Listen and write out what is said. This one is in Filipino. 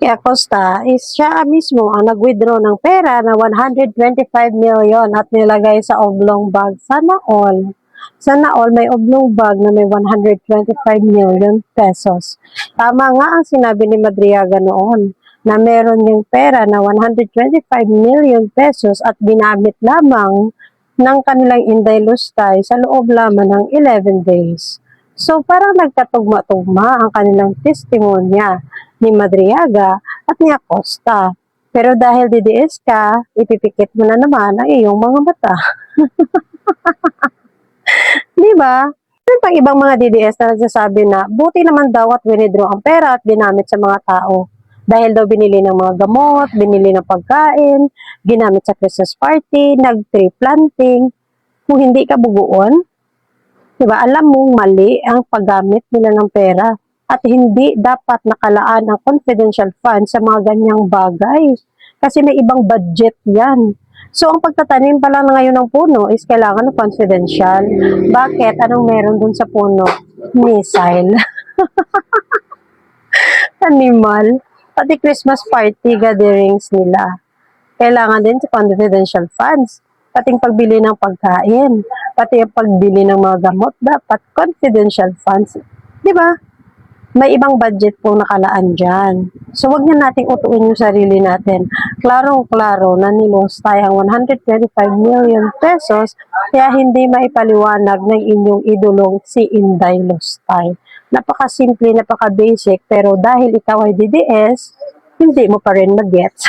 Acosta is siya mismo ang nag-withdraw ng pera na 125 million at nilagay sa oblong bag. Sana all. Sana all may oblong bag na may 125 million pesos. Tama nga ang sinabi ni Madriaga noon na meron yung pera na 125 million pesos at ginamit lamang ng kanilang Inday Lustay sa loob lamang ng 11 days. So parang nagkatugma-tugma ang kanilang testimonya ni Madriaga at ni Acosta. Pero dahil DDS ka, ipipikit mo na naman ang iyong mga mata. Di ba? Meron pang ibang mga DDS na nagsasabi na buti naman daw at winidraw ang pera at ginamit sa mga tao. Dahil daw binili ng mga gamot, binili ng pagkain, ginamit sa Christmas party, nag-tree planting. Kung hindi ka buguon, diba, alam mong mali ang paggamit nila ng pera at hindi dapat nakalaan ang confidential fund sa mga ganyang bagay. Kasi may ibang budget yan. So, ang pagtatanim pa lang ngayon ng puno is kailangan ng confidential. Bakit? Anong meron dun sa puno? Missile. Animal. Pati Christmas party gatherings nila. Kailangan din sa confidential funds. Pati pagbili ng pagkain, pati pagbili ng mga gamot, dapat confidential funds. Di ba? May ibang budget pong nakalaan dyan. So, wag na nating utuin yung sarili natin. Klarong-klaro na nilustay ang 125 million pesos kaya hindi maipaliwanag ng inyong idolong si Inday Lustay. Napaka-simple, napaka-basic, pero dahil ikaw ay DDS, hindi mo pa rin mag-gets.